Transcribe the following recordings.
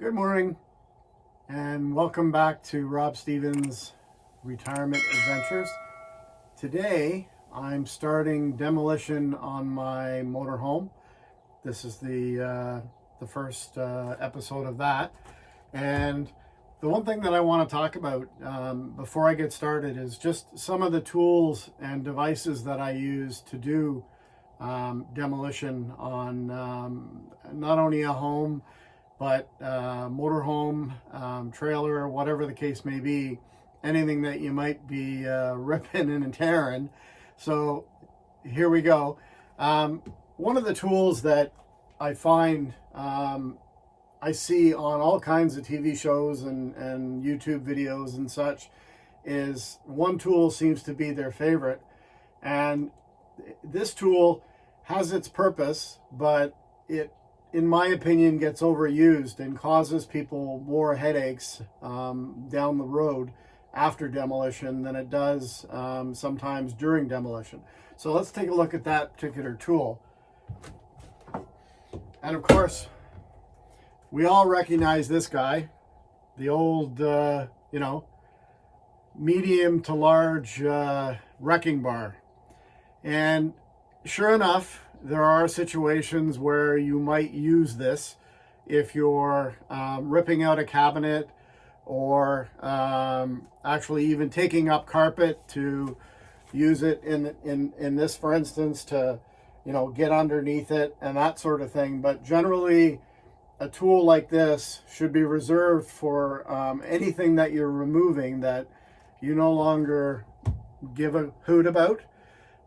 Good morning and welcome back to Rob Stevens' Retirement Adventures. Today I'm starting demolition on my motorhome. This is the first episode of that, and the one thing that I want to talk about before I get started is just some of the tools and devices that I use to do demolition on not only a home but motorhome, trailer, whatever the case may be, anything that you might be ripping and tearing. So here we go. One of the tools that I find I see on all kinds of TV shows and YouTube videos and such is one tool seems to be their favorite. And this tool has its purpose, but it, in my opinion, gets overused and causes people more headaches down the road after demolition than it does sometimes during demolition. So let's take a look at that particular tool. And of course, we all recognize this guy, the old, medium to large wrecking bar. And sure enough, there are situations where you might use this if you're ripping out a cabinet or actually even taking up carpet to use it in this, for instance, to get underneath it and that sort of thing. But generally, a tool like this should be reserved for anything that you're removing that you no longer give a hoot about,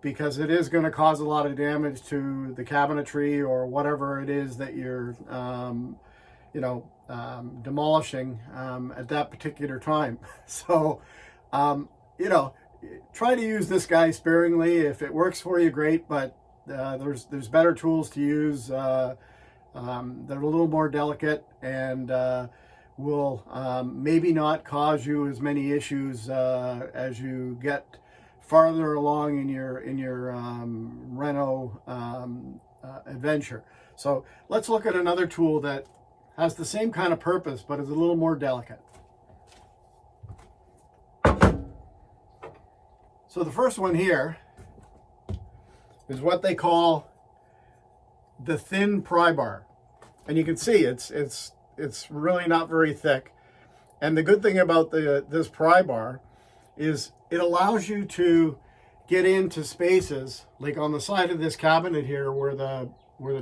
because it is going to cause a lot of damage to the cabinetry or whatever it is that you're, demolishing at that particular time. So, try to use this guy sparingly. If it works for you, great, but there's better tools to use. They're a little more delicate and will maybe not cause you as many issues as you get farther along in your reno adventure. So let's look at another tool that has the same kind of purpose but is a little more delicate. So the first one here is what they call the thin pry bar, and you can see it's really not very thick. And the good thing about this pry bar is it allows you to get into spaces like on the side of this cabinet here where the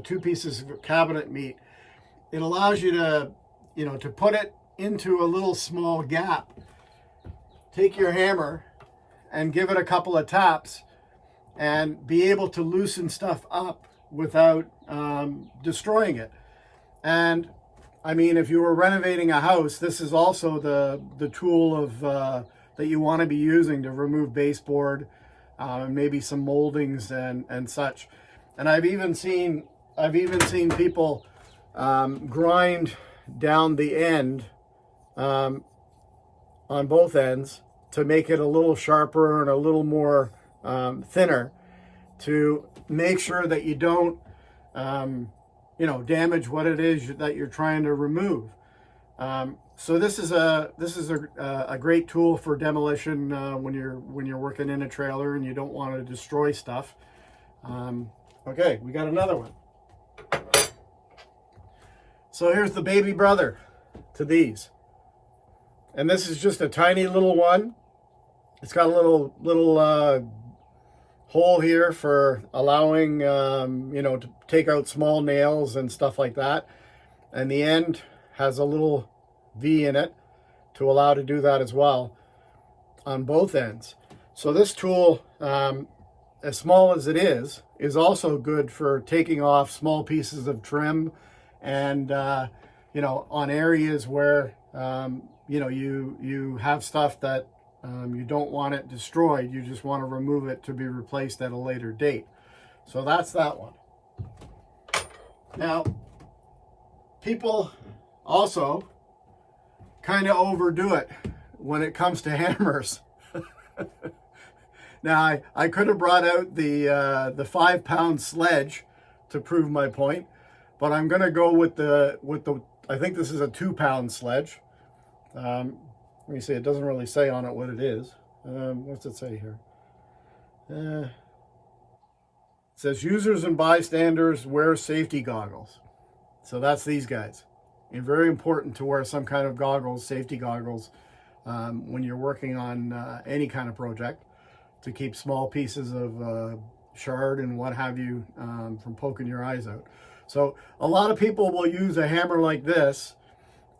two pieces of cabinet meet. It allows you to to put it into a little small gap, take your hammer and give it a couple of taps and be able to loosen stuff up without destroying it. And I mean, if you were renovating a house, this is also the tool of that you want to be using to remove baseboard, maybe some moldings and such. And I've even seen people grind down the end on both ends to make it a little sharper and a little more thinner, to make sure that you don't damage what it is that you're trying to remove. So this is a great tool for demolition when you're working in a trailer and you don't want to destroy stuff. Okay, we got another one. So here's the baby brother to these, and this is just a tiny little one. It's got a little hole here for allowing to take out small nails and stuff like that, and the end has a little V in it to allow to do that as well on both ends. So this tool, as small as it is also good for taking off small pieces of trim and on areas where you have stuff that you don't want it destroyed. You just want to remove it to be replaced at a later date. So that's that one. Now, people also kind of overdo it when it comes to hammers. Now, I could have brought out the 5-pound sledge to prove my point, but I'm going to go with the, I think this is a 2-pound sledge. Let me see, it doesn't really say on it what it is. What's it say here? It says users and bystanders wear safety goggles. So that's these guys. And very important to wear some kind of goggles, safety goggles, when you're working on any kind of project, to keep small pieces of shard and what have you from poking your eyes out. So a lot of people will use a hammer like this.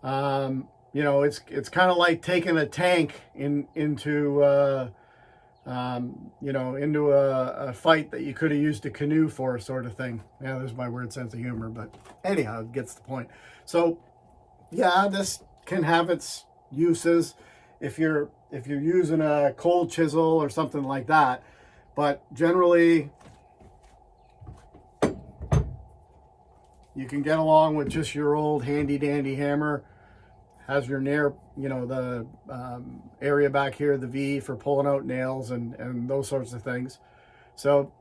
You know, it's kind of like taking a tank into you know, into a fight that you could have used a canoe for, sort of thing. Yeah, there's my weird sense of humor, but anyhow, it gets the point. So yeah, this can have its uses if you're using a cold chisel or something like that, but generally you can get along with just your old handy dandy hammer. Has your nail, you know, the area back here, the V for pulling out nails and those sorts of things. So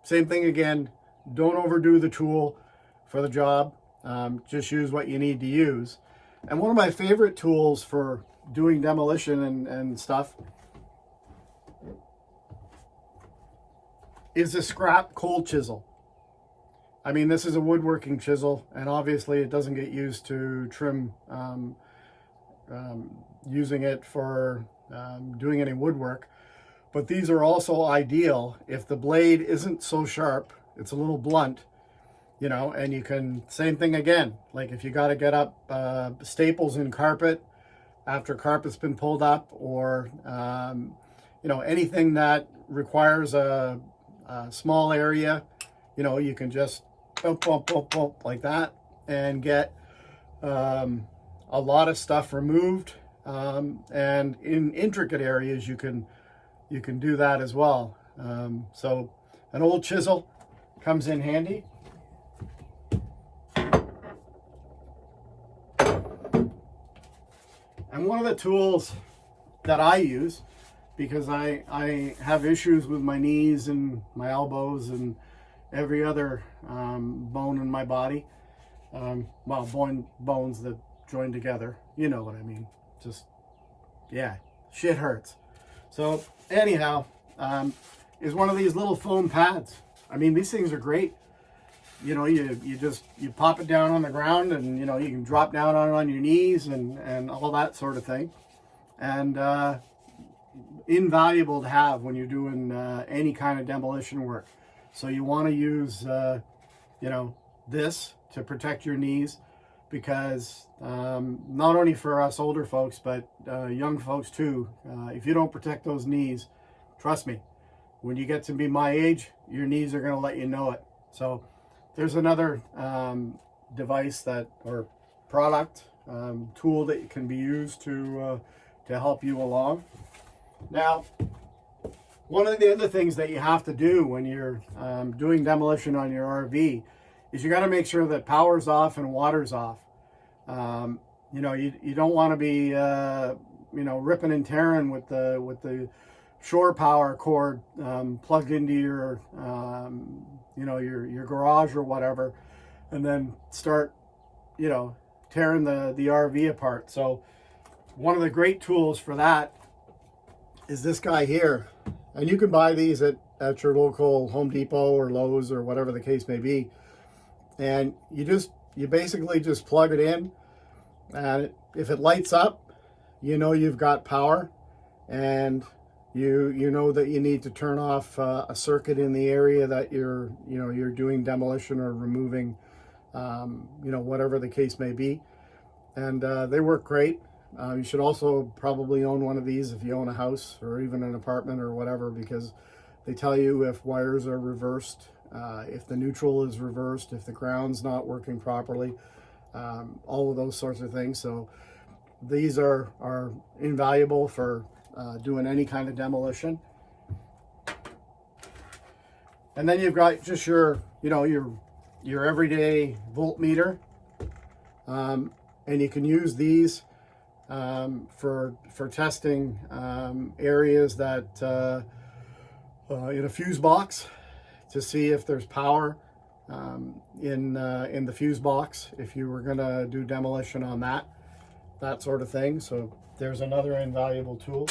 same thing again, don't overdo the tool for the job. Just use what you need to use. And one of my favorite tools for doing demolition and stuff is a scrap cold chisel. I mean, this is a woodworking chisel, and obviously it doesn't get used to trim, using it for doing any woodwork. But these are also ideal if the blade isn't so sharp, it's a little blunt, you know, and you can, same thing again, like if you got to get up staples in carpet after carpet's been pulled up, or, you know, anything that requires a small area, you know, you can just bump, bump, bump, bump like that and get a lot of stuff removed. And in intricate areas, you can do that as well. So an old chisel comes in handy. And one of the tools that I use, because I have issues with my knees and my elbows and every other bone in my body, well, bones that join together, you know what I mean. Just, yeah, shit hurts. So anyhow, is one of these little foam pads. I mean, these things are great. You know, you pop it down on the ground, and you know, you can drop down on your knees and all that sort of thing. And invaluable to have when you're doing any kind of demolition work. So you want to use you know, this to protect your knees, because not only for us older folks, but young folks too, if you don't protect those knees, trust me, when you get to be my age, your knees are going to let you know it. So there's another device that, or product, tool that can be used to help you along. Now, one of the other things that you have to do when you're doing demolition on your RV is you got to make sure that power's off and water's off. You know, you don't want to be you know, ripping and tearing with the shore power cord plugged into your you know, your garage or whatever, and then start, you know, tearing the RV apart. So one of the great tools for that is this guy here. And you can buy these at your local Home Depot or Lowe's or whatever the case may be. And you basically just plug it in, and if it lights up, you know you've got power, and you know that you need to turn off a circuit in the area that you're doing demolition or removing, you know, whatever the case may be. And they work great. You should also probably own one of these if you own a house or even an apartment or whatever, because they tell you if wires are reversed, if the neutral is reversed, if the ground's not working properly, all of those sorts of things. So these are invaluable for doing any kind of demolition. And then you've got just your, you know, your everyday voltmeter, and you can use these for testing areas that in a fuse box to see if there's power. in the fuse box if you were going to do demolition on that sort of thing. So there's another invaluable tool.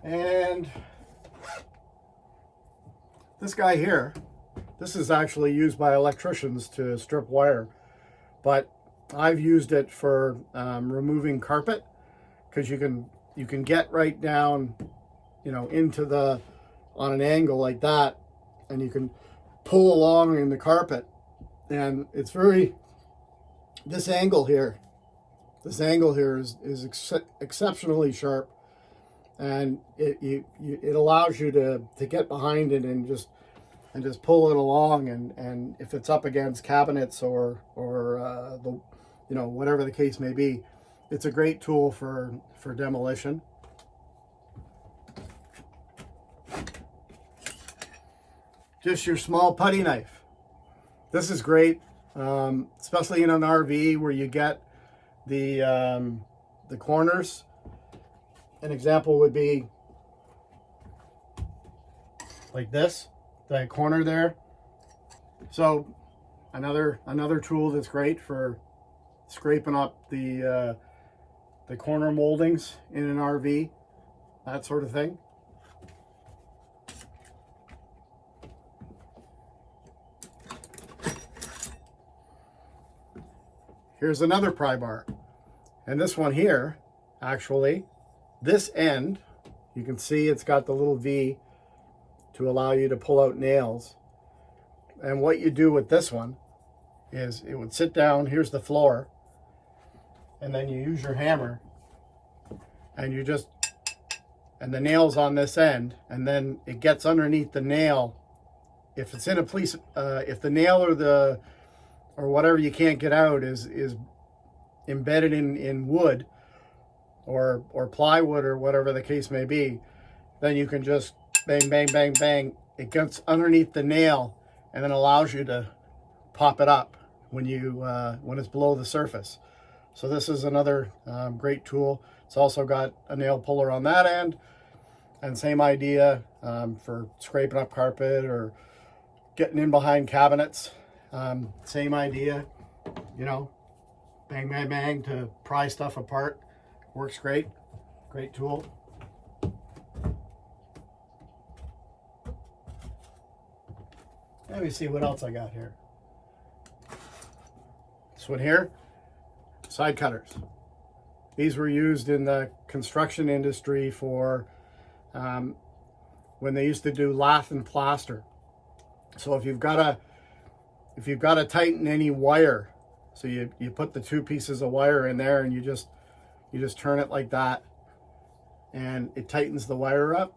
And this guy here, this is actually used by electricians to strip wire, but I've used it for removing carpet, because you can get right down, you know, into the, on an angle like that, and you can pull along in the carpet, and it's very, this angle here is exceptionally sharp, and it allows you to get behind it and just pull it along, and if it's up against cabinets or the, you know, whatever the case may be, it's a great tool for demolition. Just your small putty knife. This is great, especially in an RV where you get the corners. An example would be like this, that corner there. So another tool that's great for scraping up the corner moldings in an RV, that sort of thing. Here's another pry bar, and this one here, actually, this end, you can see it's got the little V to allow you to pull out nails. And what you do with this one is it would sit down, here's the floor, and then you use your hammer, and you just, and the nail's on this end, and then it gets underneath the nail. If it's in a place, if the nail or whatever you can't get out is embedded in wood or plywood or whatever the case may be, then you can just bang, bang, bang, bang. It gets underneath the nail and then allows you to pop it up when it's below the surface. So this is another great tool. It's also got a nail puller on that end, and same idea for scraping up carpet or getting in behind cabinets. Same idea, you know, bang, bang, bang to pry stuff apart. Works great. Great tool. Let me see what else I got here. This one here, side cutters. These were used in the construction industry for when they used to do lath and plaster. So if you've got to tighten any wire, so you put the two pieces of wire in there and you just turn it like that, and it tightens the wire up.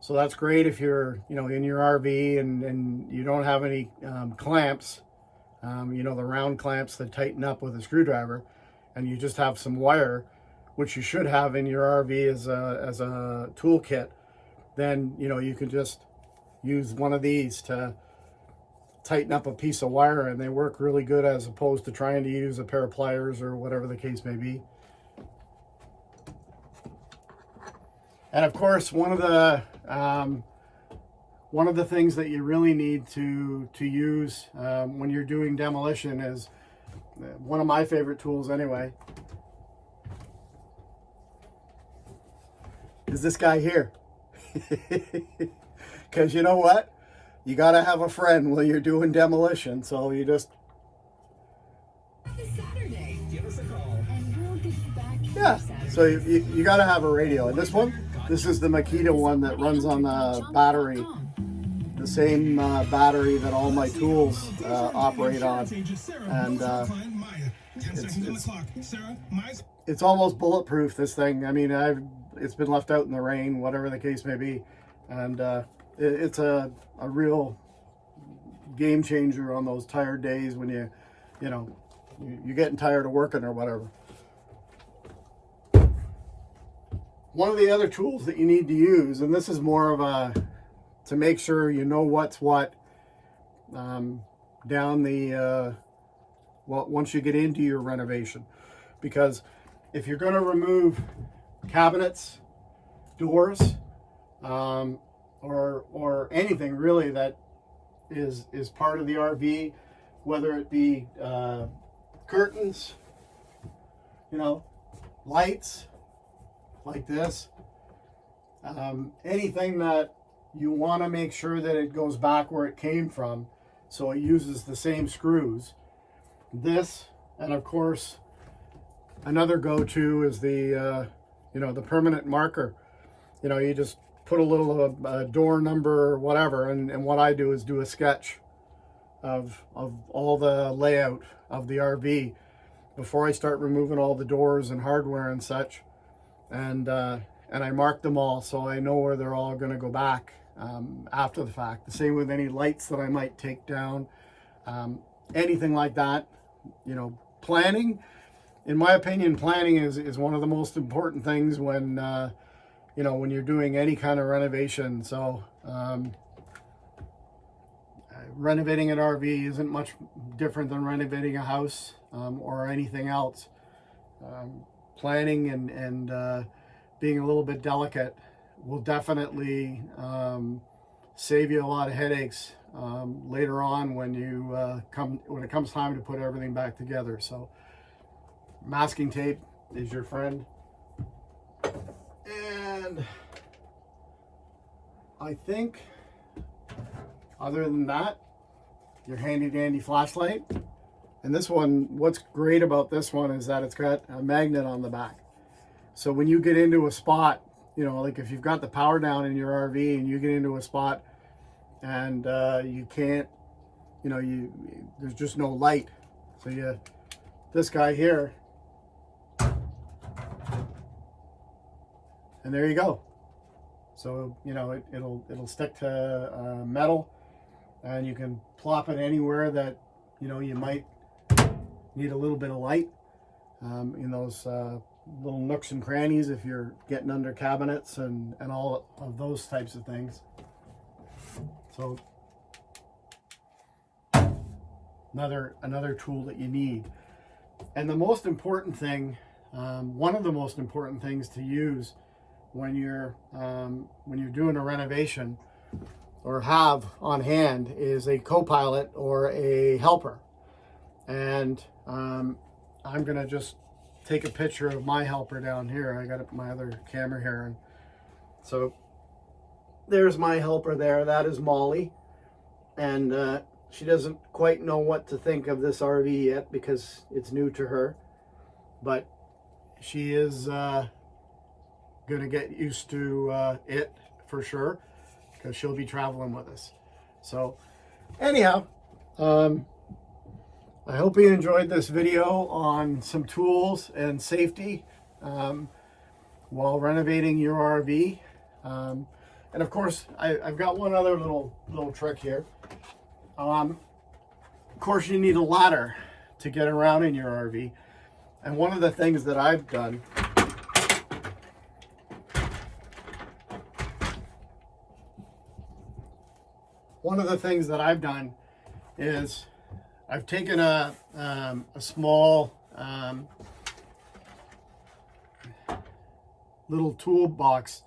So that's great if you're, you know, in your RV and you don't have any clamps, you know, the round clamps that tighten up with a screwdriver, and you just have some wire, which you should have in your RV as a toolkit. Then, you know, you can just use one of these to tighten up a piece of wire, and they work really good as opposed to trying to use a pair of pliers or whatever the case may be. And of course, one of the things that you really need to use when you're doing demolition is one of my favorite tools anyway, is this guy here. Because you know what? You got to have a friend while you're doing demolition, so you just... Saturday. Give us a call and we'll get you back. Yeah, so you got to have a radio. And this is the Makita one that runs on the battery, the same battery that all my tools operate on. And it's almost bulletproof, this thing. I mean, it's been left out in the rain, whatever the case may be. And it's a real game changer on those tired days when you're getting tired of working or whatever. One of the other tools that you need to use, and this is more of to make sure you know what's what down the once you get into your renovation, because if you're going to remove cabinets, doors, or anything really that is part of the RV, whether it be curtains, you know, lights like this, anything that you want to make sure that it goes back where it came from, so it uses the same screws. This, and of course, another go-to is the you know, the permanent marker. You know, you just put a little door number or whatever, and what I do is do a sketch of all the layout of the RV before I start removing all the doors and hardware and such, and I mark them all so I know where they're all going to go back after the fact. The same with any lights that I might take down, anything like that. You know, planning, in my opinion, planning is one of the most important things when you know, when you're doing any kind of renovation. So renovating an RV isn't much different than renovating a house or anything else. Planning and being a little bit delicate will definitely save you a lot of headaches later on when it comes time to put everything back together. So masking tape is your friend. And I think other than that, your handy dandy flashlight. And this one, what's great about this one is that it's got a magnet on the back. So when you get into a spot, you know, like if you've got the power down in your RV and you get into a spot and you can't, you know, there's just no light. So this guy here, and there you go. So, you know, it'll stick to metal, and you can plop it anywhere that, you know, you might need a little bit of light in those little nooks and crannies if you're getting under cabinets and all of those types of things. So another tool that you need. And the most important thing, one of the most important things to use when you're doing a renovation or have on hand is a co-pilot or a helper. And I'm gonna just take a picture of my helper down here. I got my other camera here, and so there's my helper there. That is Molly, and she doesn't quite know what to think of this RV yet because it's new to her, but she is gonna get used to it for sure, because she'll be traveling with us. So anyhow, I hope you enjoyed this video on some tools and safety while renovating your RV. And of course, I've got one other little trick here. Of course, you need a ladder to get around in your RV. And one of the things that I've done is I've taken a small little toolbox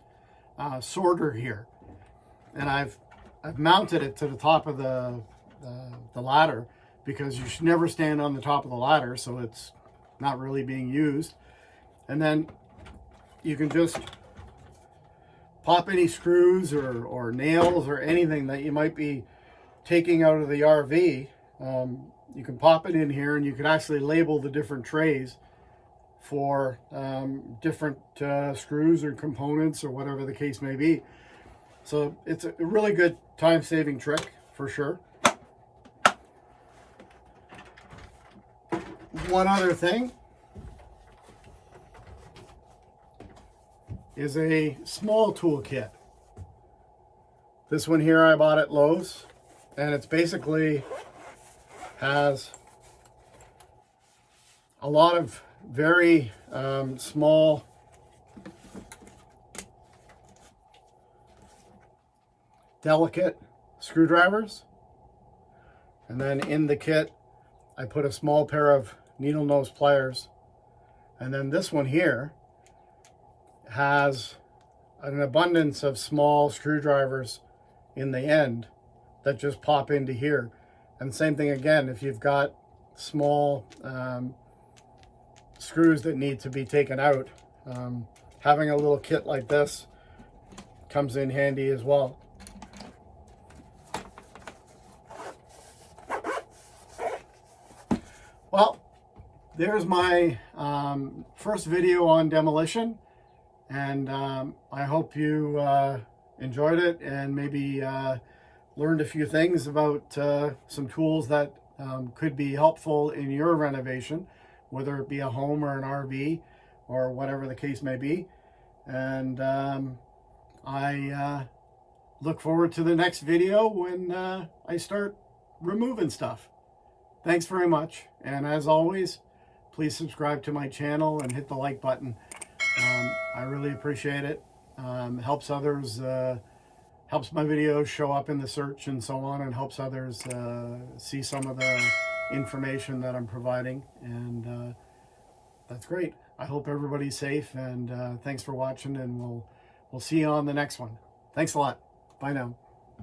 sorter here, and I've mounted it to the top of the ladder, because you should never stand on the top of the ladder, so it's not really being used. And then you can just pop any screws or nails or anything that you might be taking out of the RV. You can pop it in here, and you can actually label the different trays for different screws or components or whatever the case may be. So it's a really good time-saving trick for sure. One other thing is a small toolkit. This one here I bought at Lowe's, and it's basically has a lot of very small delicate screwdrivers, and then in the kit I put a small pair of needle nose pliers, and then this one here has an abundance of small screwdrivers in the end that just pop into here. And same thing again, if you've got small screws that need to be taken out, having a little kit like this comes in handy as well. Well, there's my first video on demolition, and I hope you enjoyed it and maybe learned a few things about some tools that could be helpful in your renovation, whether it be a home or an RV or whatever the case may be. And I look forward to the next video when I start removing stuff. Thanks very much, and as always, please subscribe to my channel and hit the like button. I really appreciate it. Helps others, helps my videos show up in the search and so on, and helps others see some of the information that I'm providing, and that's great. I hope everybody's safe, and thanks for watching, and we'll see you on the next one. Thanks a lot. Bye now.